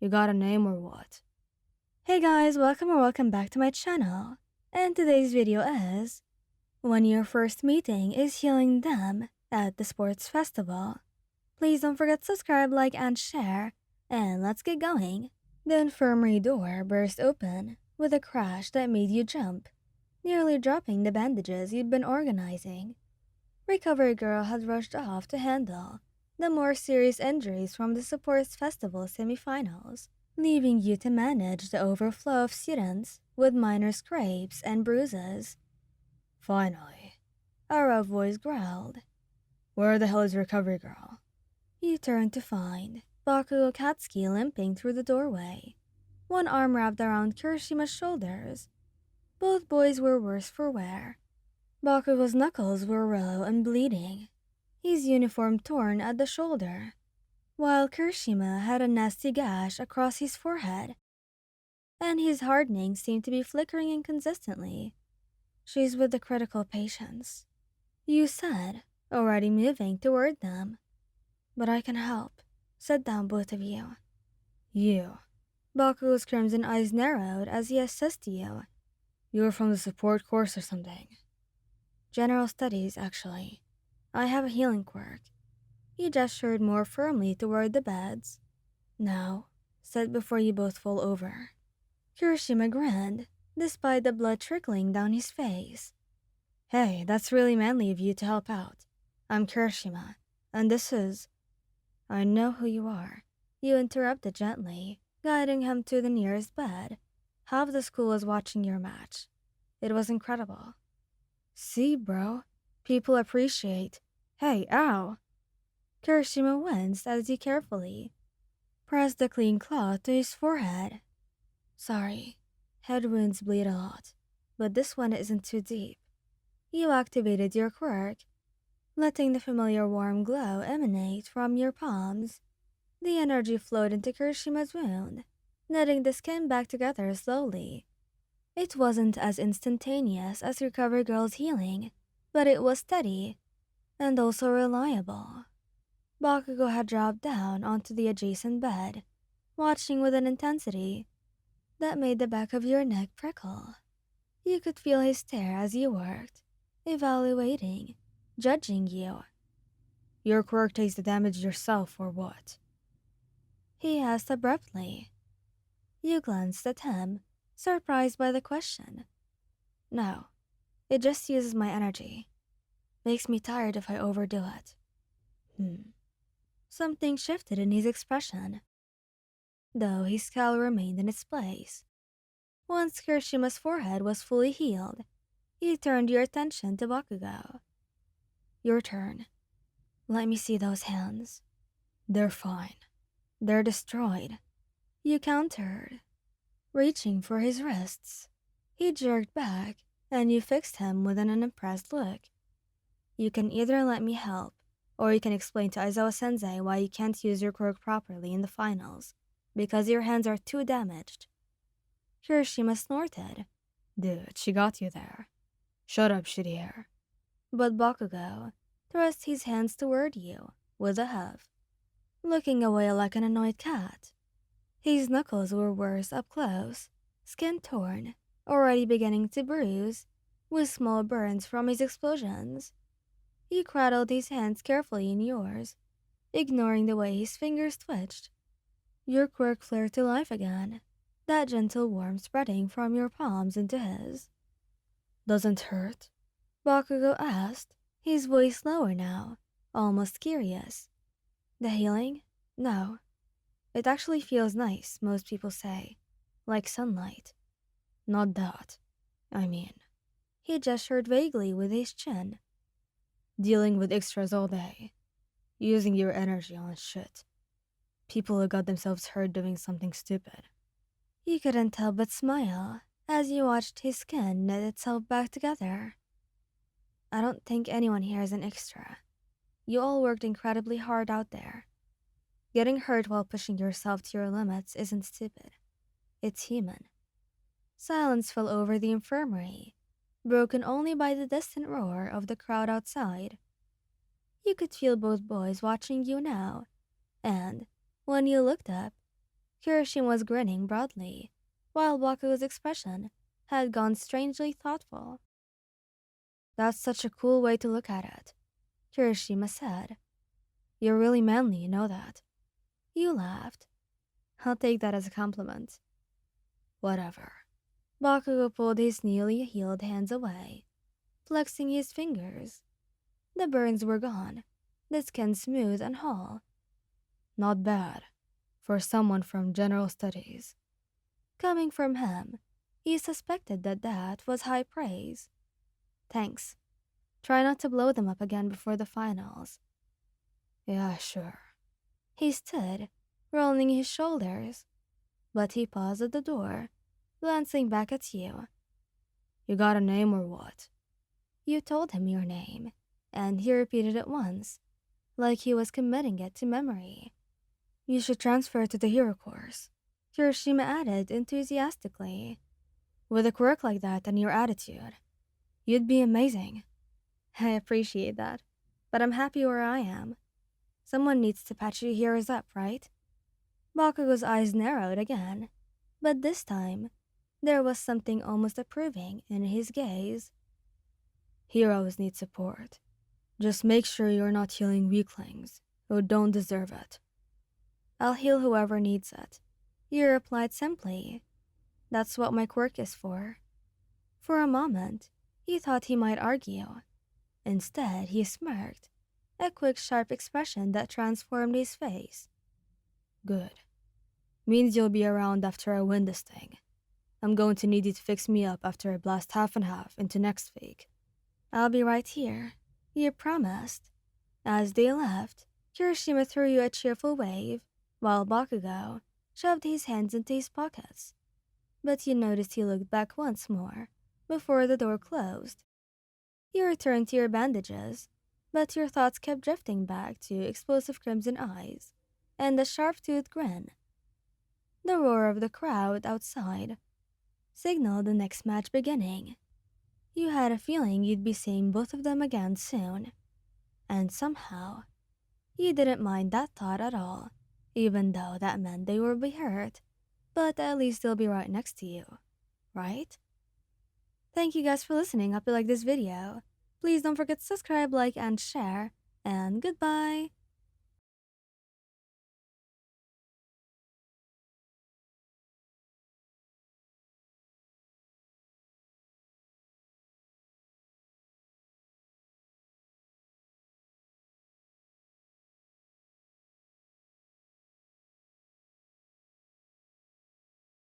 You got a name or what? Hey guys, welcome back to my channel. And today's video is when your first meeting is healing them at the sports festival. Please don't forget to subscribe, like, and share. And let's get going. The infirmary door burst open with a crash that made you jump, nearly dropping the bandages you'd been organizing. Recovery Girl had rushed off to handle the more serious injuries from the sports festival semifinals, leaving you to manage the overflow of students with minor scrapes and bruises. Finally. A rough voice growled. Where the hell is Recovery Girl? You turned to find Bakugo Katsuki limping through the doorway, one arm wrapped around Kirishima's shoulders. Both boys were worse for wear. Bakugo's knuckles were raw and bleeding, his uniform torn at the shoulder, while Kirishima had a nasty gash across his forehead, and his hardening seemed to be flickering inconsistently. She's with the critical patients, you said, already moving toward them. But I can help. Sit down, both of you. You. Bakugo's crimson eyes narrowed as he assessed you. You're from the support course or something? General studies, actually. I have a healing quirk. He gestured more firmly toward the beds. Now, sit before you both fall over. Kirishima grinned, despite the blood trickling down his face. Hey, that's really manly of you to help out. I'm Kirishima, and this is... I know who you are, you interrupted gently, guiding him to the nearest bed. Half the school was watching your match. It was incredible. See, bro? People appreciate... Hey, ow! Kirishima winced as he carefully pressed the clean cloth to his forehead. Sorry, head wounds bleed a lot, but this one isn't too deep. You activated your quirk, letting the familiar warm glow emanate from your palms. The energy flowed into Kirishima's wound, knitting the skin back together slowly. It wasn't as instantaneous as Recovery Girl's healing, but it was steady and also reliable. Bakugo had dropped down onto the adjacent bed, watching with an intensity that made the back of your neck prickle. You could feel his stare as you worked, evaluating, judging you. Your quirk takes the damage yourself or what? He asked abruptly. You glanced at him, surprised by the question. No, it just uses my energy. Makes me tired if I overdo it. Something shifted in his expression, though his scowl remained in its place. Once Kirishima's forehead was fully healed, you turned your attention to Bakugo. Your turn. Let me see those hands. They're fine. They're destroyed. You countered, reaching for his wrists. He jerked back, and you fixed him with an unimpressed look. You can either let me help, or you can explain to Aizawa-sensei why you can't use your quirk properly in the finals, because your hands are too damaged. Kirishima snorted. Dude, she got you there. Shut up, shitty hair. But Bakugo thrust his hands toward you with a huff, looking away like an annoyed cat. His knuckles were worse up close, skin torn, already beginning to bruise, with small burns from his explosions. You cradled his hands carefully in yours, ignoring the way his fingers twitched. Your quirk flared to life again, that gentle warmth spreading from your palms into his. Doesn't hurt? Bakugo asked, his voice lower now, almost curious. The healing? No. It actually feels nice, most people say. Like sunlight. Not that. I mean... He gestured vaguely with his chin. Dealing with extras all day. Using your energy on shit. People who got themselves hurt doing something stupid. You couldn't help but smile as you watched his skin knit itself back together. I don't think anyone here is an extra. You all worked incredibly hard out there. Getting hurt while pushing yourself to your limits isn't stupid. It's human. Silence fell over the infirmary, broken only by the distant roar of the crowd outside. You could feel both boys watching you now, and when you looked up, Kirishima was grinning broadly, while Bakugo's expression had gone strangely thoughtful. That's such a cool way to look at it, Kirishima said. You're really manly, you know that. You laughed. I'll take that as a compliment. Whatever. Bakugo pulled his newly healed hands away, flexing his fingers. The burns were gone, the skin smooth and whole. Not bad, for someone from general studies. Coming from him, he suspected that was high praise. Thanks. Try not to blow them up again before the finals. Yeah, sure. He stood, rolling his shoulders, but he paused at the door, glancing back at you. You got a name or what? You told him your name, and he repeated it once, like he was committing it to memory. You should transfer to the hero course, Kirishima added enthusiastically. With a quirk like that and your attitude, you'd be amazing. I appreciate that, but I'm happy where I am. Someone needs to patch you heroes up, right? Bakugo's eyes narrowed again, but this time, there was something almost approving in his gaze. Heroes need support. Just make sure you're not healing weaklings who don't deserve it. I'll heal whoever needs it, you replied simply. That's what my quirk is for. For a moment, he thought he might argue. Instead, he smirked, a quick, sharp expression that transformed his face. Good. Means you'll be around after I win this thing. I'm going to need you to fix me up after I blast half and half into next week. I'll be right here, you promised. As they left, Kirishima threw you a cheerful wave, while Bakugo shoved his hands into his pockets. But you noticed he looked back once more, before the door closed. You returned to your bandages, but your thoughts kept drifting back to explosive crimson eyes and a sharp-toothed grin. The roar of the crowd outside signaled the next match beginning. You had a feeling you'd be seeing both of them again soon, and somehow, you didn't mind that thought at all, even though that meant they would be hurt, but at least they'll be right next to you, right? Thank you guys for listening. Hope you like this video. Please don't forget to subscribe, like, and share, and goodbye!